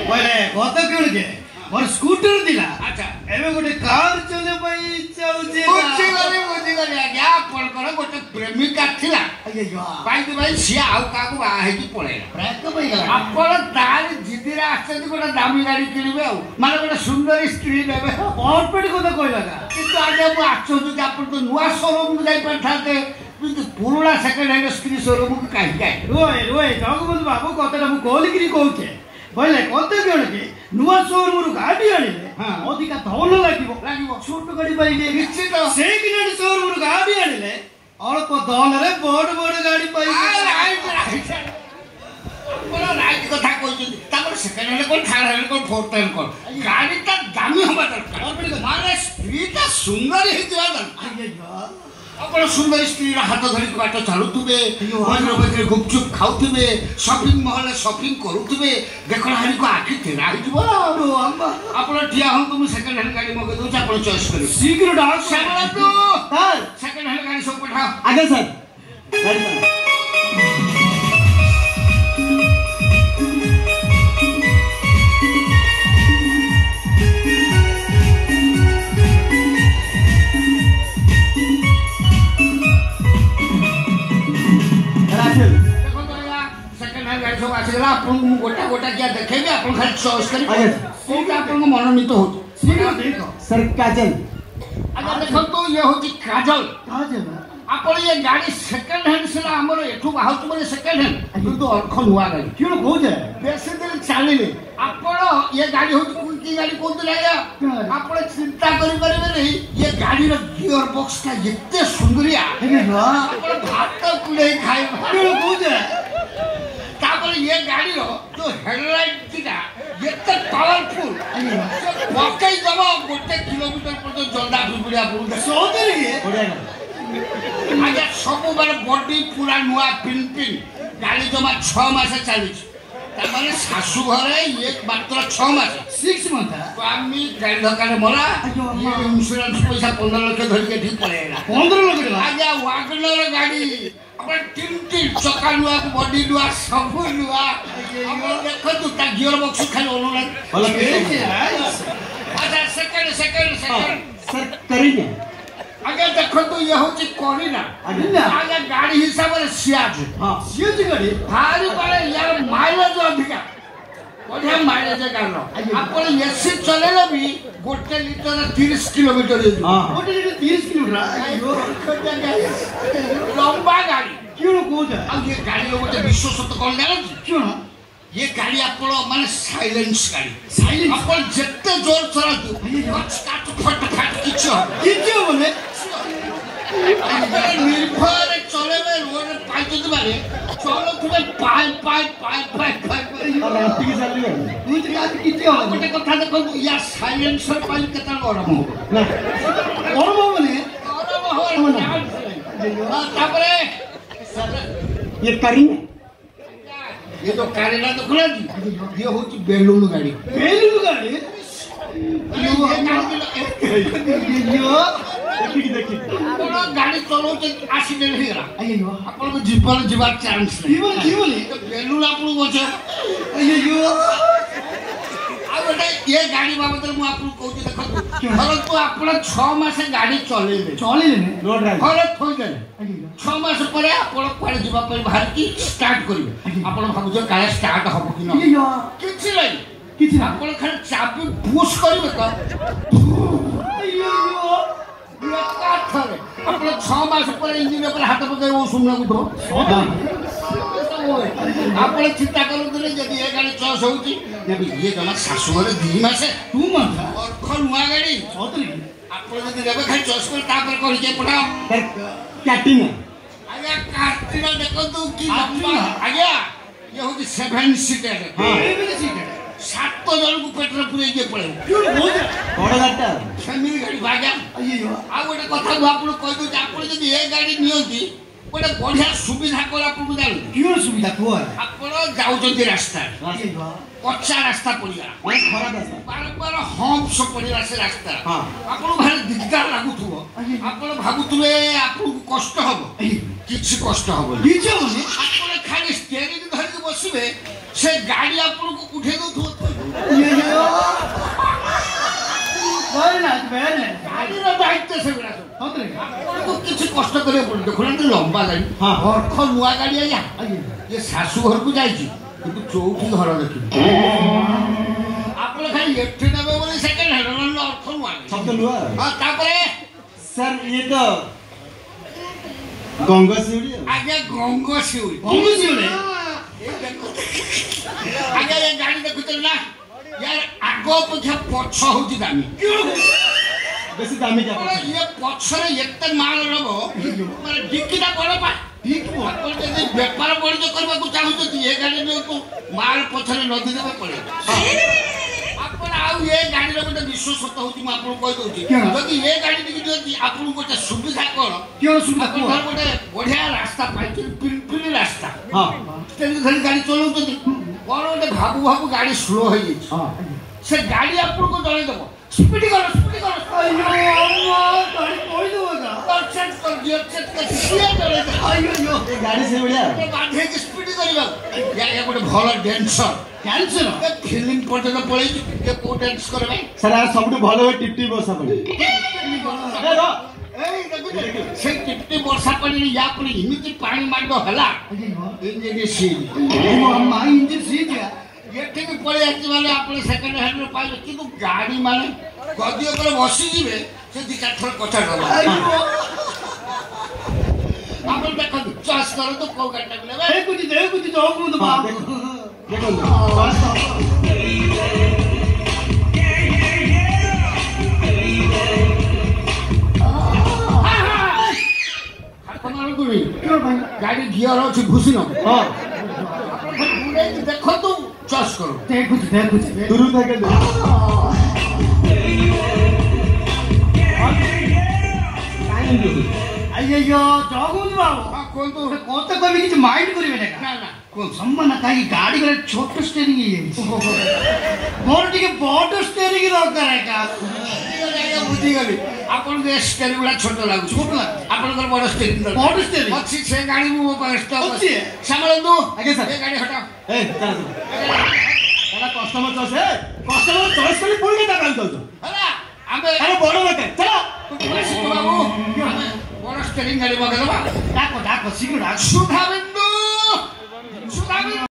बोले कत किणके मोर स्कूटर दिला अच्छा एबे गोटे कार चले पई इच्छा होचे बुझी गली आज्ञा आपणकर गोटे प्रेमिका थिला अय्यो भाई सिया आउ काकू बा हेकी पळेला ब्रेक पई गला आपण तार जिदिरा आछन गोटे दामी गाड़ी किनिबे आ माने गोटे सुंदर स्त्री नेबे परफेक्ट कथा कहला का किंतु आज्ञा मु आछो कि आपण तो नुवा शोरूम में जाई पठाते पुराना सेकंड हैंड स्त्री शोरूम को काई काई रोए जगबंधु बाबू कतटा मु कोलिकिरी कहूचे बोले कत किणके नुआ शोरूम रु गाड़ी आनिले अधिका धन लागिबो छोट गाड़ी पाइले निश्चित से किनारे शोरूम रु गाड़ी आनिले अल्प धन रे बड़ गाड़ी पाइले बोला राइट कथा कहछन तापर सेकंड हैंड कोन थर्ड हैंड कोन फोर्थ हैंड कोन गाड़ी ता दामी होबा दरकार माने स्त्री ता सुंदर ही दिया दरकार अपन सुंदर स्त्री हाथ धरी बाट चलुवे मंदिर मंदिर गुपचुप खाऊे शॉपिंग मॉल शॉपिंग करुवे देखना हारी को आखि तेरा आप ठिया हूँ तुम सेकंड हैंड गाड़ी मगे दूसरा आप चॉइस कर शीघ्र डाल सेकंड हैंड गाड़ी सब पठाओ आगे सर गाड़ी सब आसगला आपन गोटा गोटा क्या देखेबे आपन खाली चॉइस करी कोटा आपन मनोनीत हो सर काजल अगर देखो तो ये होती काजल आपन ये गाड़ी सेकंड हैंड से हमर एठू बाहत बोले सेकंड हैंड किंतु अर्ख नुआ गाड़ी क्यों कहूजे बेसी दिन चलिले आपन ये गाड़ी होती की गाड़ी कोन लाया आपन चिंता करि परबे नहीं ये गाड़ी रो गियर बॉक्स का एते सुंदरिया आपन भात कुले खाइ क्यों कहूजे तापर ये गाड़ी रो जो हेडलाइट थिला एते पावरफुल पकई दबो गोटे किलोमीटर पर्यंत जल्दा बिबड़िया बोल सोदरी बढ़िया आगे सब बार बॉडी पूरा नुआ पिन पिन गाड़ी जमा 6 मास चली तामाने सासु घरे एक मात्र 6 मास 6 मंथ स्वामी गाड़ी धक्का मरा ये इंश्योरेंस पैसा 15 लाख धर के ठीक पड़ेगा 15 लाख आगे वागनर गाड़ी अपन टिन चक्का नुआ बॉडी नुआ सब नुआ अपन देखो तू ता गियर बॉक्स खाली ओनला अच्छा सेकंड सर करिए आगे देखो तो ये होची कोरिना आगे गाड़ी हिसाब रे सियाज हां सियाज गाड़ी भारी पड़े यार माइलेज अधिका बढ़िया माइलेज गाड़ी अपन एसी चलेले भी गोटे लीटर 30 किलोमीटर हां गोटे लीटर 30 किलोमीटर लंबा गाड़ी क्यों कोजा अब ये गाड़ी गोटे विश्वसत कोन जानो क्यों ये गाड़ी अपन माने साइलेंस गाड़ी अपन जत्ते जोर चला दू काट फट किछ बोले निर्भर चले में रोड पाइतो तुम्हारे चलो तुम्हें पाई रास्ते की चल रही है तू तो आज किछ हो गोटे कथा देखो या साइलेंसर पाई केता गरम हो ना गरम हो बोले गरम हो तापरे ये करिए ये तो कारेला तो खुला जी ये होची बेलून गाड़ी बड़ा गाड़ी चलाउते एक्सीडेंट हेरा अय्यो अपन को जीवन जीवा चांस जीवन जीवन बेलून आपन बचे अय्यो आबे ये गाड़ी बाबत मु आपन कहूते देखो परंतु आपण 6 मास गाड़ी चलेले रोड ड्राइव फरक हो जाए 6 मास परे आपण कोड़े जीवा पर बाहर की स्टार्ट करिवे आपण भाबु जो काहे स्टार्ट हबो कि न अय्यो किछि नै किछि आपण खाली चाबी पुश करिवे त अय्यो एकाथरे आपण 6 मास परे इंजिन पर हाथ पके वो सुनना को आपण चिंता करूतले जदी ए गाड़ी चॉइस होउची ये जमा सासु रे 2 मास 2 मंथ और नुआ गाड़ी सौतरी आपण जदी लेबे खाली चॉइस कर तापर कहि के पठाओ कैटिंग आगे काटिंग देखो तू की लंबा आगे ये होती 7 सीटर हां 7 सीटर 7 जन को पेट्रोल पुरे के पड़े क्यों बहुत बड़ा गाड़ी फैमिली गाड़ी भागा अय्यो आ गोटे कथा आपण कहि दो आपण जदी ए गाड़ी नियंती गोटे बढ़िया सुविधा कर आपको जान क्यों सुविधा को आपण जाउचंती रास्ता कच्चा रास्ता पड़िया खराब रास्ता बार हम्प्स पड़िया से रास्ता हां आपण भारी दिगदार लागुथुबो आपण भाबुथुबे आपण कष्ट हबो किछि कष्ट हबो किछि होनी आपण खाली स्टीयरिंग धरि के बसिबे से गाड़ी आपण को उठे दउथुबो କିଛି କଷ୍ଟ କରିବାକୁ ପଡୁଛି ଦେଖୁନାହାନ୍ତି ଲମ୍ବା ଗାଡ଼ି ଅର୍ଥ ନୂଆ ଗାଡ଼ି ଆଜ୍ଞା ଇଏ ଶାଶୁ ଘରକୁ ଯାଇଛି କିନ୍ତୁ ଚଉଠି ଘର ଦେଖିବି ଆପଣ ଖାଲି ଏଠି ନେବେ ବୋଲି ସେକେଣ୍ଡ ହ୍ୟାଣ୍ଡ ନହେଲେ ଅର୍ଥ ନୂଆ ସବୁ ନୂଆ ହଁ ତାପରେ ସାର୍ ଇଏ ତ ଗଙ୍ଗଶିଉଳି ଆଜ୍ଞା ଗଙ୍ଗଶିଉଳି ଆଜ୍ଞା ଏ ଗାଡ଼ି ଦେଖୁଛନ୍ତି ନା ୟାର ଆଗ ଅପେକ୍ଷା ପଛ ହଉଛି ଦାମୀ ବେଶୀ ଦାମୀ ଇଏ ପଛରେ ଏତେ ମାଲ ନବ ମାନେ ଡିକିଟା ବଡ଼ ପା ଆପଣ ଯଦି ବେପାର ବାଣିଜ୍ୟ କରିବାକୁ ଚାହୁଁଛନ୍ତି ଏ ଗାଡ଼ି ନିଅନ୍ତୁ ମାଲ ପଛରେ ନଦୀ ଦେବେ ପଳେଇବ ଆପଣ ଆଉ ଏ ଗାଡ଼ିର ଗୋଟେ ବିଶ୍ୱସତ ହଉଛି ମୁଁ ଆପଣଙ୍କୁ କହିଦେଉଛି ଯଦି ଏ ଗାଡ଼ି ଟିକେ ଦିଅନ୍ତି ଆପଣଙ୍କୁ ଗୋଟେ ସୁବିଧା କ'ଣ ଗୋଟେ ବଢିଆ ରାସ୍ତା ପାଇଛନ୍ତି ପିଲପିଲି ରାସ୍ତା ତେଣୁ ଧରି ଗାଡ଼ି ଚଲାଉଛନ୍ତି କ'ଣ ଗୋଟେ ଭାବୁ ଭାବୁ ଗାଡ଼ି ସ୍ଲୋ ହେଇଯାଇଛି ସେ ଗାଡ଼ି ଆପଣଙ୍କୁ ଜଣେଇଦେବ ସ୍ପିଡି କର ଗାଡ଼ି ସେଇଭଳିଆ ବାନ୍ଧେଇକି ସ୍ପିଡି କରିବା ଗୋଟେ ଭଲ ଡ୍ୟାନ୍ସର ଫିଲ୍ମ ପର୍ଯ୍ୟନ୍ତ ପଳେଇଛି କୋଉ ଡ୍ୟାନ୍ସ କରିବେ ସାର୍ ଆଉ ସବୁଠୁ ଭଲ ହୁଏ ଟିପଟି ବର୍ଷା ପାଣି ସେ ଟିପଟି ବର୍ଷା ପାଣିରେ ୟା ପରେ ଏମିତି ପାଣି ମାଡ଼ ହେଲା ଏଠିକି ପଳେଇ ଆସିଛି ମାନେ ଆପଣ ସେକେଣ୍ଡ ହ୍ୟାଣ୍ଡରେ ପାଇବେ କିନ୍ତୁ ଗାଡ଼ି ମାନେ ଗଦି ଉପରେ ବସିଯିବେ ସେ ଦି ଚାରି ଥର କଥା ଦେବ ଆପଣ ଦେଖନ୍ତୁ ଚଏସ୍ କରନ୍ତୁ କୋଉ ଗାଡ଼ିଟାକୁ ନେବେ ଦେଖନ୍ତୁ ଗାଡ଼ି ଗିଅର ଅଛି ଘୁଷି ନବ ଦେଖନ୍ତୁ ଚଏସ୍ କରୁ ଦୂର থেকে ಅಯ್ಯಯ್ಯೋ ಜಗೂದ್ ಬಾಬು କୁହନ୍ତୁ ಕೊತ್ತ ಕವಿ କିଛି ମାଇଣ୍ଡ କରିବେ ନା ନା କୁହନ୍ତୁ ସମ୍ମାନ କାହିଁକି ଗାଡ଼ି ଗଲେ ଛୋଟ ଷ୍ଟେରିଂ ହେଇଯାଇଛି ମୋର ଟିକେ ବଡ ଷ୍ଟେରିଂ ଦରକାର ଏକା ବୁଝିଗଲି ଆପଣଙ୍କୁ ଏ ଷ୍ଟେରିଂ ଗୁଡ଼ା ଛୋଟ ଲାଗୁଛି ଆପଣଙ୍କର ବଡ଼ ଷ୍ଟେରିଂ ବଡ ଷ୍ଟେରିଂ ଅଛି ସେ ଗାଡ଼ି ମୁଁ ମୋ ପାଖରେ ଷ୍ଟକ୍ ଅଛି ସାମଳନ୍ତୁ ଆଜ୍ଞା ସାର୍ ଏ ଗାଡ଼ି ହଟାଅ କଷ୍ଟମର ଚଏସ୍ କରି ପୁଣି କେତେ କାମ ଚାଲୁଛ ହେଲା ଆମେ ଆରେ ବଡ଼ ଦରକାର ଚାଲ ବାବୁ ଆମେ ବଡ଼ ଷ୍ଟେରିଂ ଗାଡ଼ି ମଗେଇଦେବା ଡାକ ଶୀଘ୍ର ଡାକ ସୁଧାବିନ୍ଦୁ ସୁଧାବିନ୍ଦୁ